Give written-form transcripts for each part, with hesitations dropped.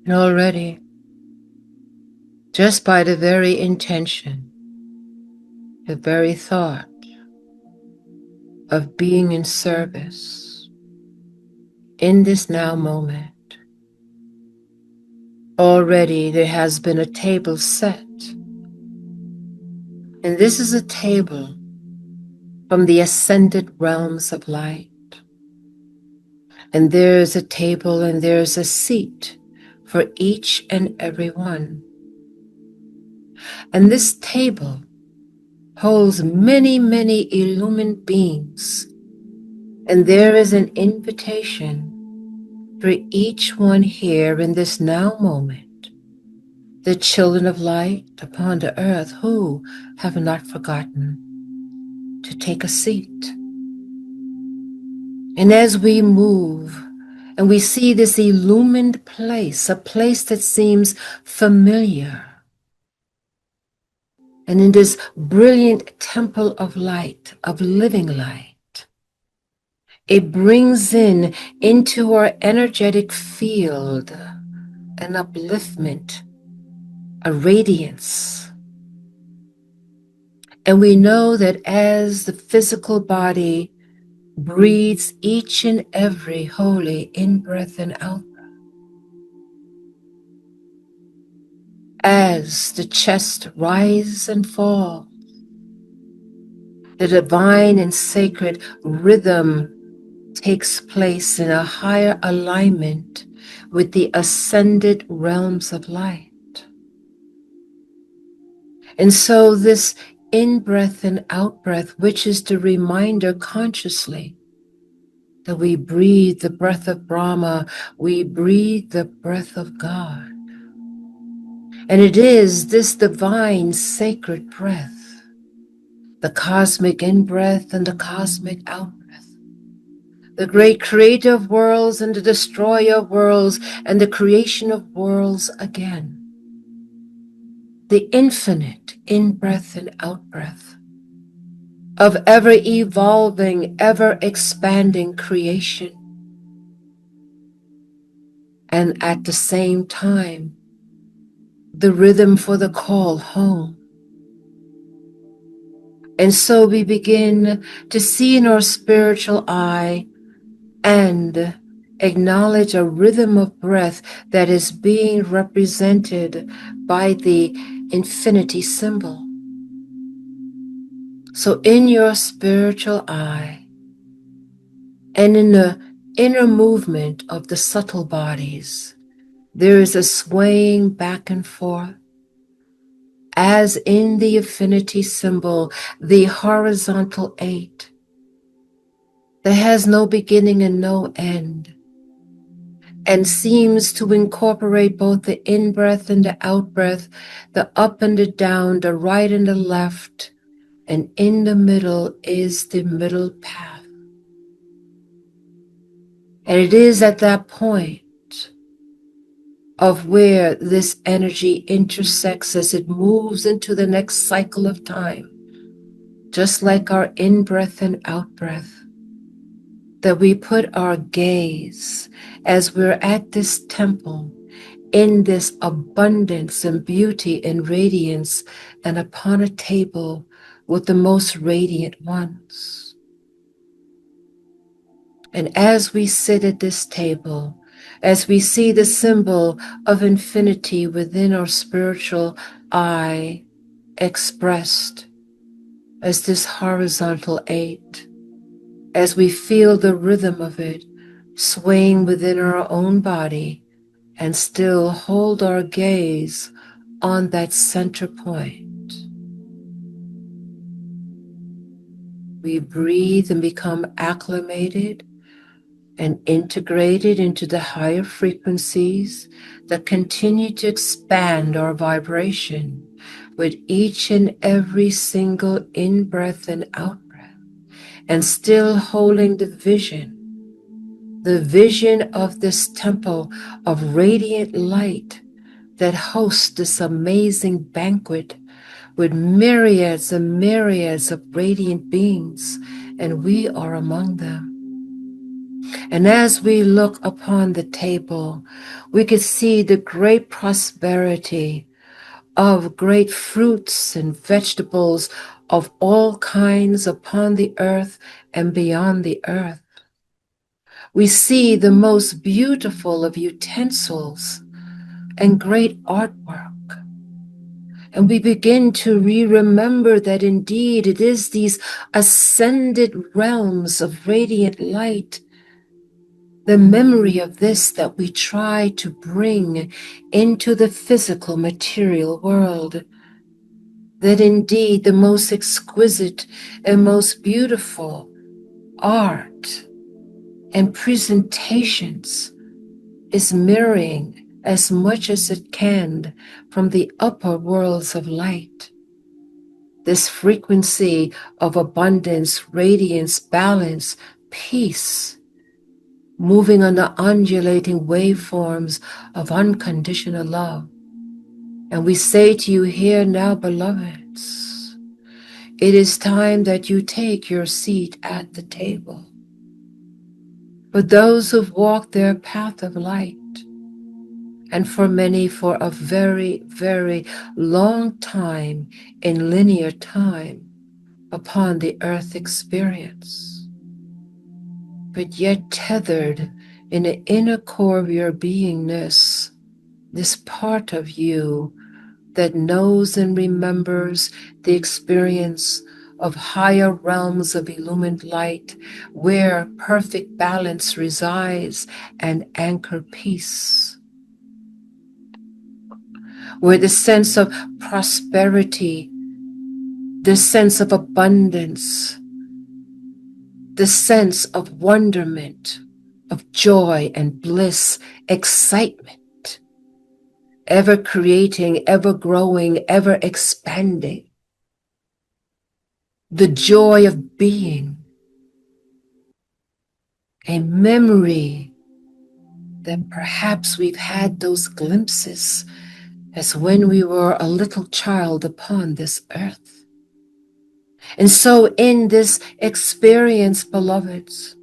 And already, just by the very intention, the very thought of being in service in this now moment, already there has been a table set. And this is a table from the ascended realms of light. And there's a table and there's a seat for each and every one. And this table holds many, many illumined beings. And there is an invitation for each one here in this now moment, the children of light upon the earth who have not forgotten to take a seat. And as we move and we see this illumined place, a place that seems familiar, and in this brilliant temple of light, of living light, it brings into our energetic field an upliftment, a radiance. And we know that as the physical body breathes each and every holy in-breath and out-breath, as the chest rises and falls, the divine and sacred rhythm takes place in a higher alignment with the ascended realms of light. And so this in-breath and out-breath, which is the reminder consciously that we breathe the breath of Brahma, we breathe the breath of God. And it is this divine sacred breath, the cosmic in-breath and the cosmic out-breath, the great creator of worlds and the destroyer of worlds and the creation of worlds again, the infinite in-breath and out-breath of ever-evolving, ever-expanding creation. And at the same time, the rhythm for the call home. And so we begin to see in our spiritual eye and acknowledge a rhythm of breath that is being represented by the infinity symbol. So in your spiritual eye and in the inner movement of the subtle bodies, there is a swaying back and forth, as in the infinity symbol, the horizontal 8, that has no beginning and no end, and seems to incorporate both the in-breath and the out-breath, the up and the down, the right and the left, and in the middle is the middle path. And it is at that point of where this energy intersects as it moves into the next cycle of time, just like our in-breath and out-breath, that we put our gaze as we're at this temple in this abundance and beauty and radiance and upon a table with the most radiant ones. And as we sit at this table, as we see the symbol of infinity within our spiritual eye expressed as this horizontal 8, as we feel the rhythm of it swaying within our own body and still hold our gaze on that center point, we breathe and become acclimated and integrated into the higher frequencies that continue to expand our vibration with each and every single in-breath and out-breath, and still holding the vision of this temple of radiant light that hosts this amazing banquet with myriads and myriads of radiant beings, and we are among them. And as we look upon the table, we could see the great prosperity of great fruits and vegetables of all kinds upon the earth and beyond the earth. We see the most beautiful of utensils and great artwork. And we begin to remember that indeed it is these ascended realms of radiant light, the memory of this that we try to bring into the physical material world. That indeed the most exquisite and most beautiful art and presentations is mirroring as much as it can from the upper worlds of light. This frequency of abundance, radiance, balance, peace, moving on the undulating waveforms of unconditional love. And we say to you here now, beloveds, it is time that you take your seat at the table. For those who've walked their path of light, and for many for a very, very long time in linear time upon the earth experience, but yet tethered in the inner core of your beingness, this part of you that knows and remembers the experience of higher realms of illumined light where perfect balance resides and anchor peace, where the sense of prosperity, the sense of abundance, the sense of wonderment, of joy and bliss, excitement, ever creating, ever growing, ever expanding, the joy of being, a memory that perhaps we've had those glimpses as when we were a little child upon this earth. And so in this experience, beloveds,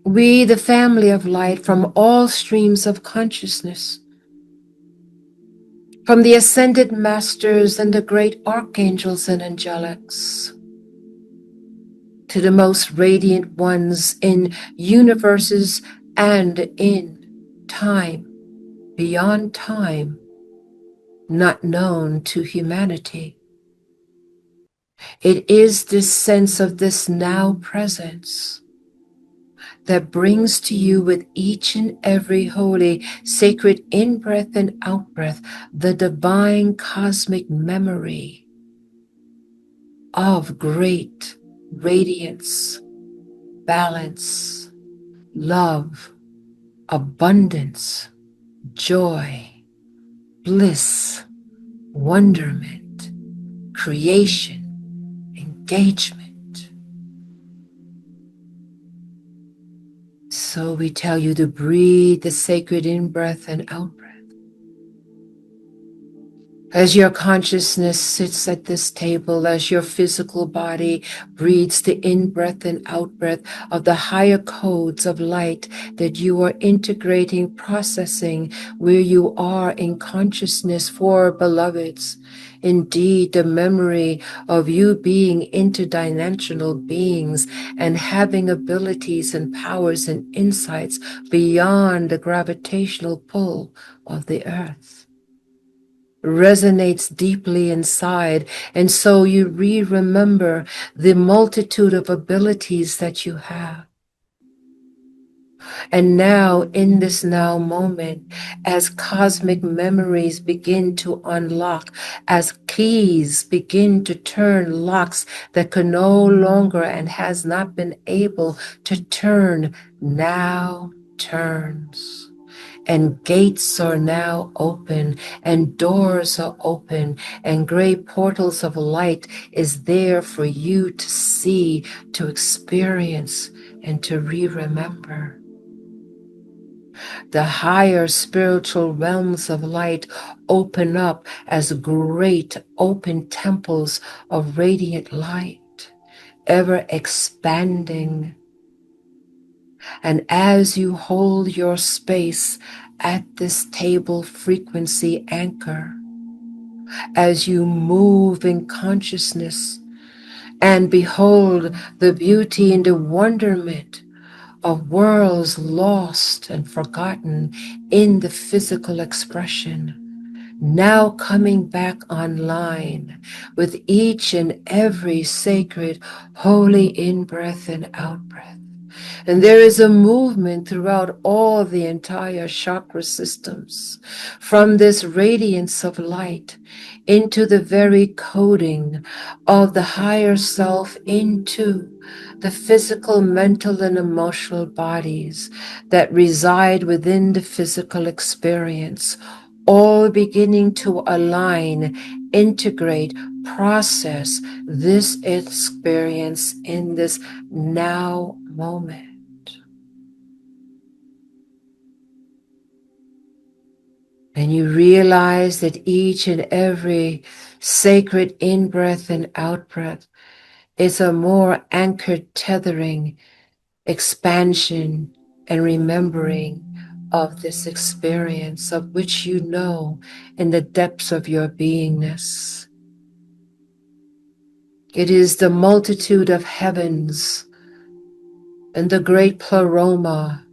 we, the family of light from all streams of consciousness, from the ascended masters and the great archangels and angelics, to the most radiant ones in universes and in time, beyond time, not known to humanity. It is this sense of this now presence that brings to you with each and every holy, sacred in-breath and out-breath the divine cosmic memory of great radiance, balance, love, abundance, joy, bliss, wonderment, creation, engagement. So we tell you to breathe the sacred in-breath and out-breath. As your consciousness sits at this table, as your physical body breathes the in-breath and out-breath of the higher codes of light that you are integrating, processing where you are in consciousness for, beloveds. Indeed, the memory of you being interdimensional beings and having abilities and powers and insights beyond the gravitational pull of the earth resonates deeply inside, and so you remember the multitude of abilities that you have. And now, in this now moment, as cosmic memories begin to unlock, as keys begin to turn locks that could no longer and has not been able to turn, now turns. And gates are now open, and doors are open, and great portals of light is there for you to see, to experience, and to remember. The higher spiritual realms of light open up as great open temples of radiant light, ever expanding, And as you hold your space at this table frequency anchor, as you move in consciousness and behold the beauty and the wonderment of worlds lost and forgotten in the physical expression, now coming back online with each and every sacred holy in-breath and out-breath. And there is a movement throughout all the entire chakra systems, from this radiance of light into the very coding of the higher self, into the physical, mental, and emotional bodies that reside within the physical experience, all beginning to align, integrate, process this experience in this now moment. And you realize that each and every sacred in-breath and out-breath is a more anchored tethering, expansion, and remembering of this experience of which you know in the depths of your beingness. It is the multitude of heavens and the great pleroma,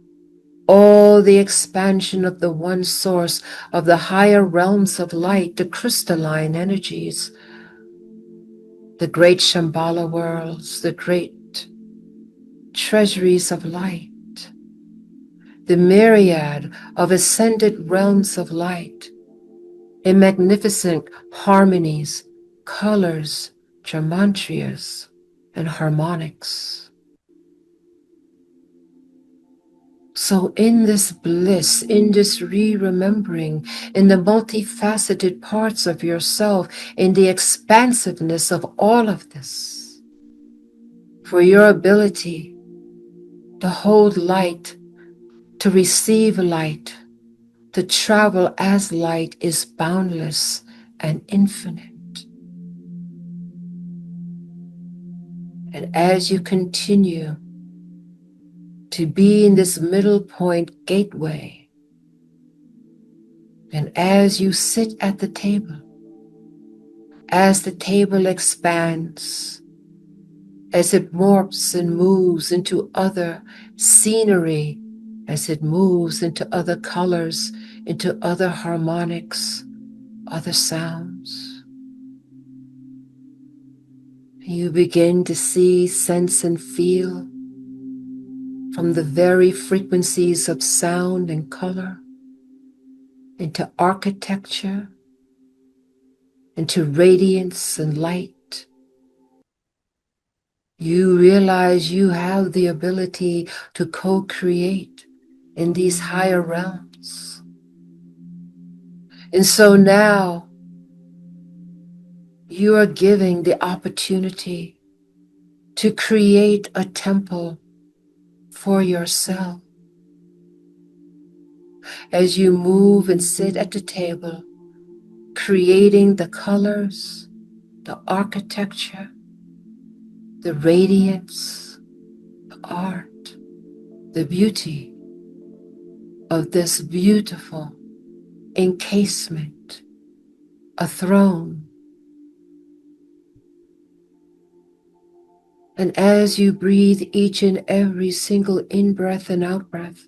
all the expansion of the one source of the higher realms of light, the crystalline energies, the great Shambhala worlds, the great treasuries of light, the myriad of ascended realms of light, in magnificent harmonies, colors, gematриas, and harmonics. So in this bliss, in this re-remembering, in the multifaceted parts of yourself, in the expansiveness of all of this, for your ability to hold light, to receive light, to travel as light is boundless and infinite. And as you continue to be in this middle point gateway, and as you sit at the table, as the table expands, as it morphs and moves into other scenery, as it moves into other colors, into other harmonics, other sounds, you begin to see, sense, and feel from the very frequencies of sound and color into architecture, into radiance and light. You realize you have the ability to co-create in these higher realms. And so now you are giving the opportunity to create a temple for yourself. As you move and sit at the table, creating the colors, the architecture, the radiance, the art, the beauty of this beautiful encasement, a throne. And as you breathe each and every single in-breath and out-breath,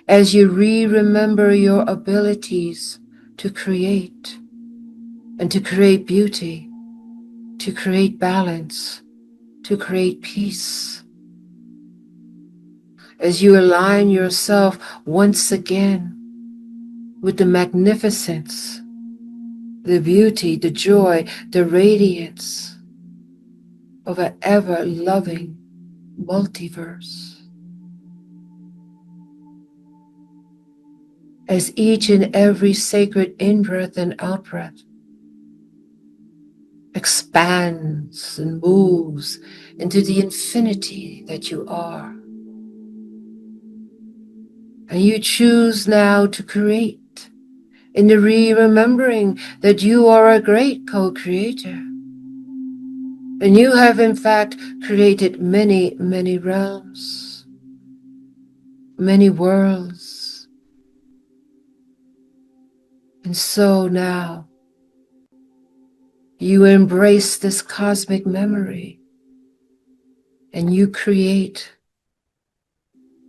as you remember your abilities to create, and to create beauty, to create balance, to create peace, as you align yourself once again with the magnificence, the beauty, the joy, the radiance of an ever-loving multiverse. As each and every sacred in-breath and out-breath expands and moves into the infinity that you are. And you choose now to create in the remembering that you are a great co-creator. And you have in fact created many, many realms. many worlds. And so now you embrace this cosmic memory and you create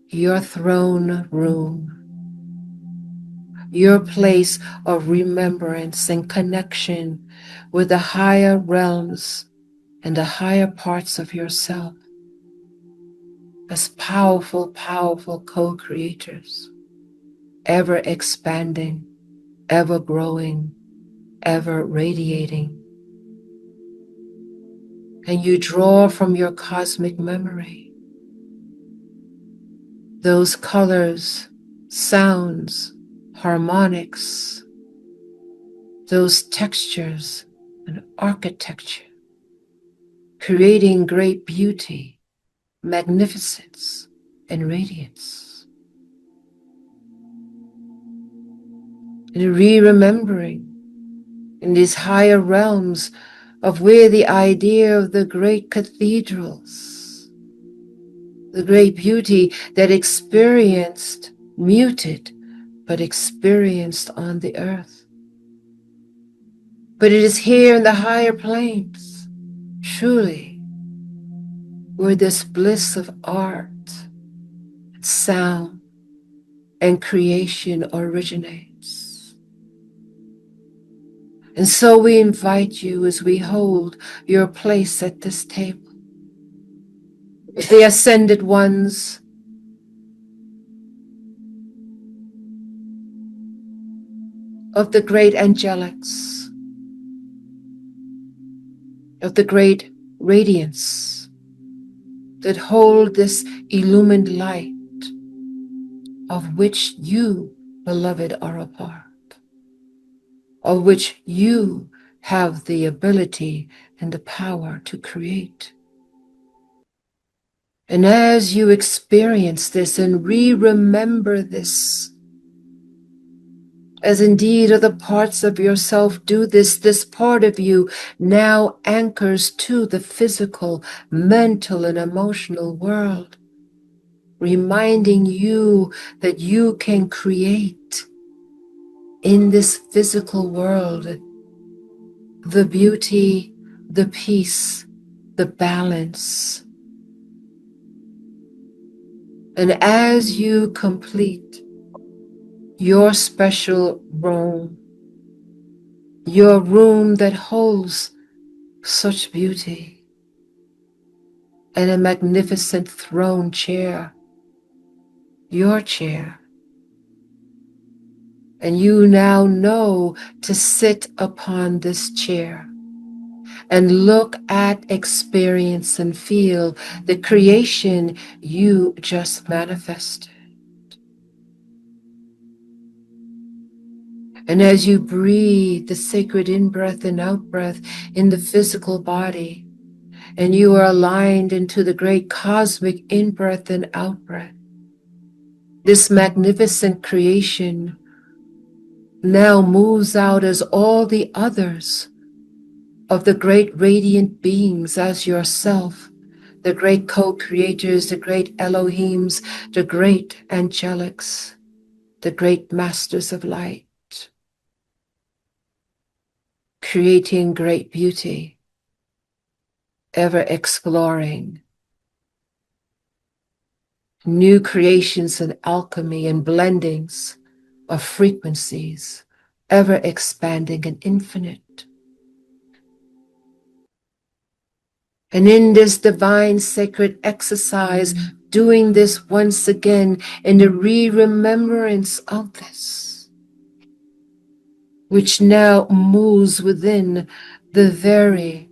your throne room, your place of remembrance and connection with the higher realms and the higher parts of yourself as powerful, powerful co-creators, ever expanding, ever growing, ever radiating. And you draw from your cosmic memory those colors, sounds, harmonics, those textures and architecture, creating great beauty, magnificence, and radiance. And re-remembering in these higher realms of where the idea of the great cathedrals, the great beauty that experienced, muted, but experienced on the earth. But it is here in the higher planes, truly, where this bliss of art, sound, and creation originates. And so we invite you as we hold your place at this table. The ascended ones, of the great angelics, of the great radiance that hold this illumined light of which you, beloved, are a part, of which you have the ability and the power to create. And as you experience this and remember this, as indeed other parts of yourself do this, this part of you now anchors to the physical, mental, and emotional world, reminding you that you can create in this physical world the beauty, the peace, the balance. And as you complete your special room, your room that holds such beauty, and a magnificent throne chair, your chair, and you now know to sit upon this chair and look at, experience, and feel the creation you just manifested. And as you breathe the sacred in-breath and out-breath in the physical body, and you are aligned into the great cosmic in-breath and out-breath, this magnificent creation now moves out as all the others of the great radiant beings as yourself, the great co-creators, the great Elohims, the great angelics, the great masters of light, creating great beauty, ever exploring new creations and alchemy and blendings of frequencies, ever expanding and infinite. And in this divine sacred exercise, doing this once again in the remembrance of this, which now moves within the very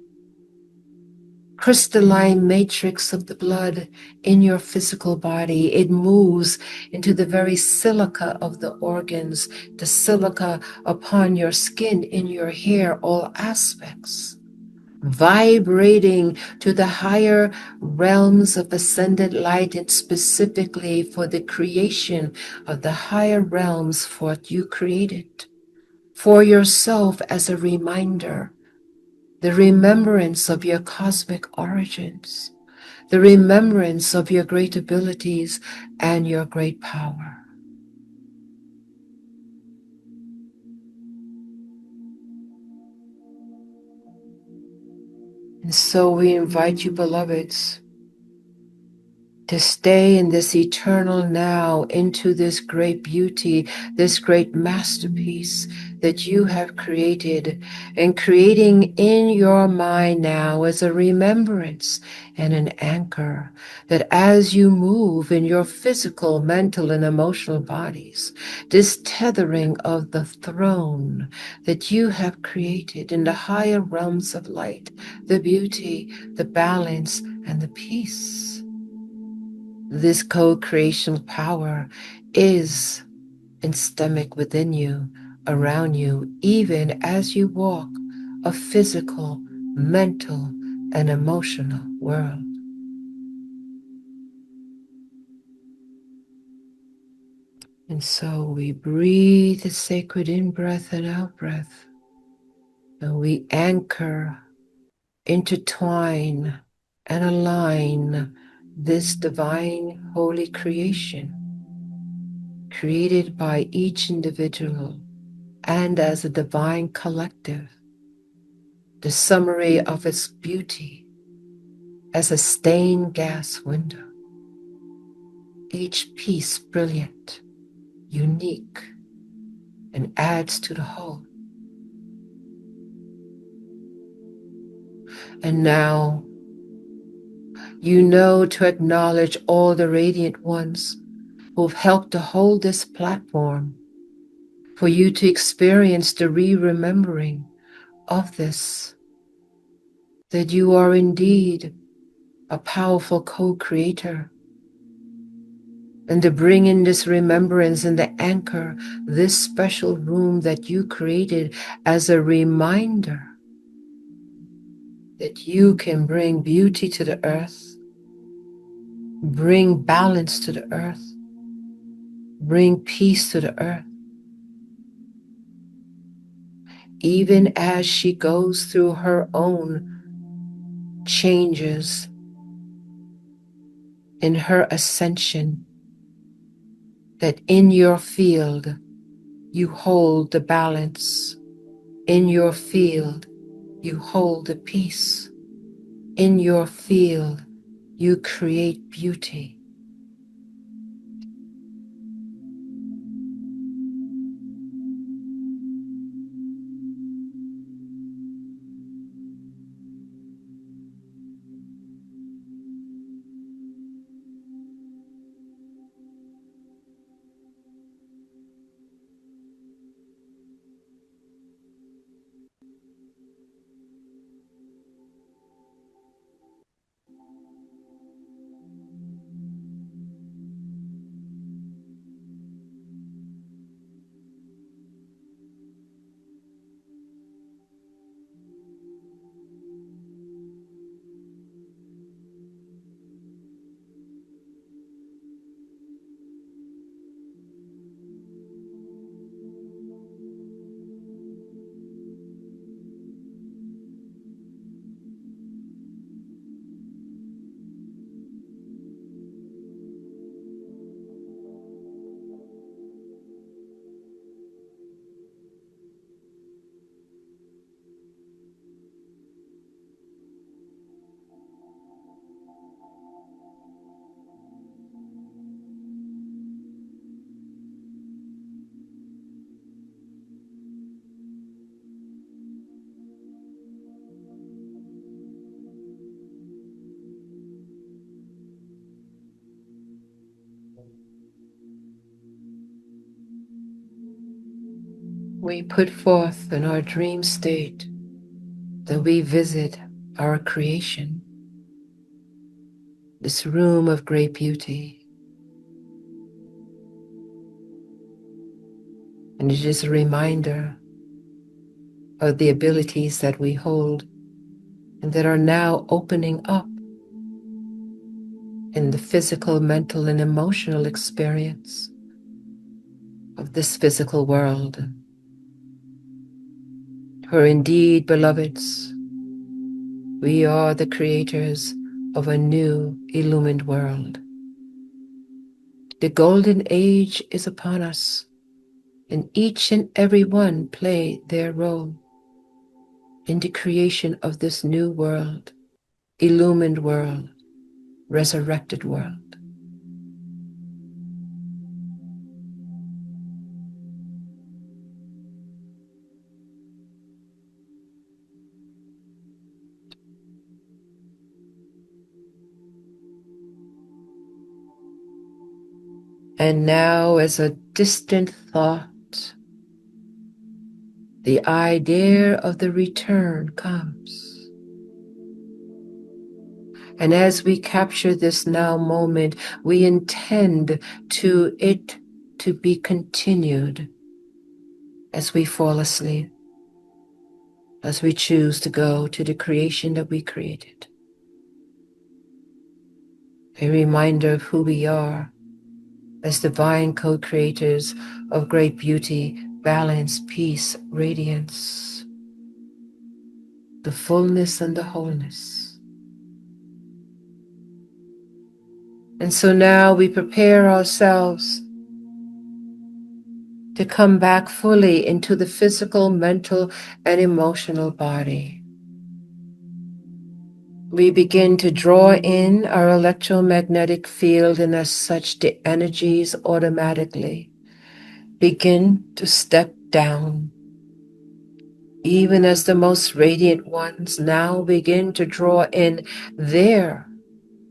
crystalline matrix of the blood in your physical body. It moves into the very silica of the organs, the silica upon your skin, in your hair, all aspects, vibrating to the higher realms of ascended light, and specifically for the creation of the higher realms for what you created for yourself, as a reminder, the remembrance of your cosmic origins, the remembrance of your great abilities and your great power. And so we invite you, beloveds, to stay in this eternal now, into this great beauty, this great masterpiece that you have created, and creating in your mind now as a remembrance and an anchor, that as you move in your physical, mental, and emotional bodies, this tethering of the throne that you have created in the higher realms of light, the beauty, the balance, and the peace. This co-creation power is endemic within you, around you, even as you walk a physical, mental, and emotional world. And so we breathe the sacred in-breath and out-breath, and we anchor, intertwine, and align this divine holy creation created by each individual and as a divine collective, the summary of its beauty as a stained gas window, each piece brilliant, unique, and adds to the whole. And now, you know to acknowledge all the radiant ones who've helped to hold this platform for you to experience the re-remembering of this, that you are indeed a powerful co-creator, and to bring in this remembrance and the anchor, this special room that you created as a reminder that you can bring beauty to the earth, bring balance to the earth, bring peace to the earth. Even as she goes through her own changes in her ascension, that in your field you hold the balance, in your field you hold the peace, in your field you create beauty. We put forth in our dream state that we visit our creation, this room of great beauty. And it is a reminder of the abilities that we hold and that are now opening up in the physical, mental, and emotional experience of this physical world. For indeed, beloveds, we are the creators of a new illumined world. The golden age is upon us, and each and every one play their role in the creation of this new world, illumined world, resurrected world. And now, as a distant thought, the idea of the return comes. And as we capture this now moment, we intend to it to be continued as we fall asleep, as we choose to go to the creation that we created. A reminder of who we are as divine co-creators of great beauty, balance, peace, radiance, the fullness and the wholeness. And so now we prepare ourselves to come back fully into the physical, mental, and emotional body. We begin to draw in our electromagnetic field, and as such, the energies automatically begin to step down. Even as the most radiant ones now begin to draw in their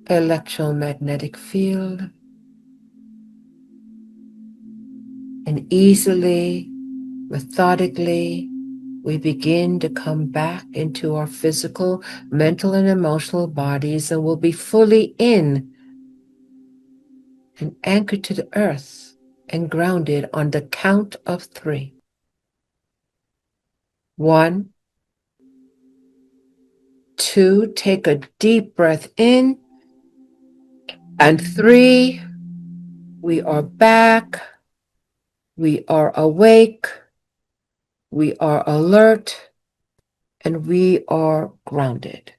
electromagnetic field, and easily, methodically, we begin to come back into our physical, mental, and emotional bodies, and will be fully in and anchored to the earth and grounded on the count of 3. 1, 2, take a deep breath in, and 3, we are back, we are awake, we are alert, and we are grounded.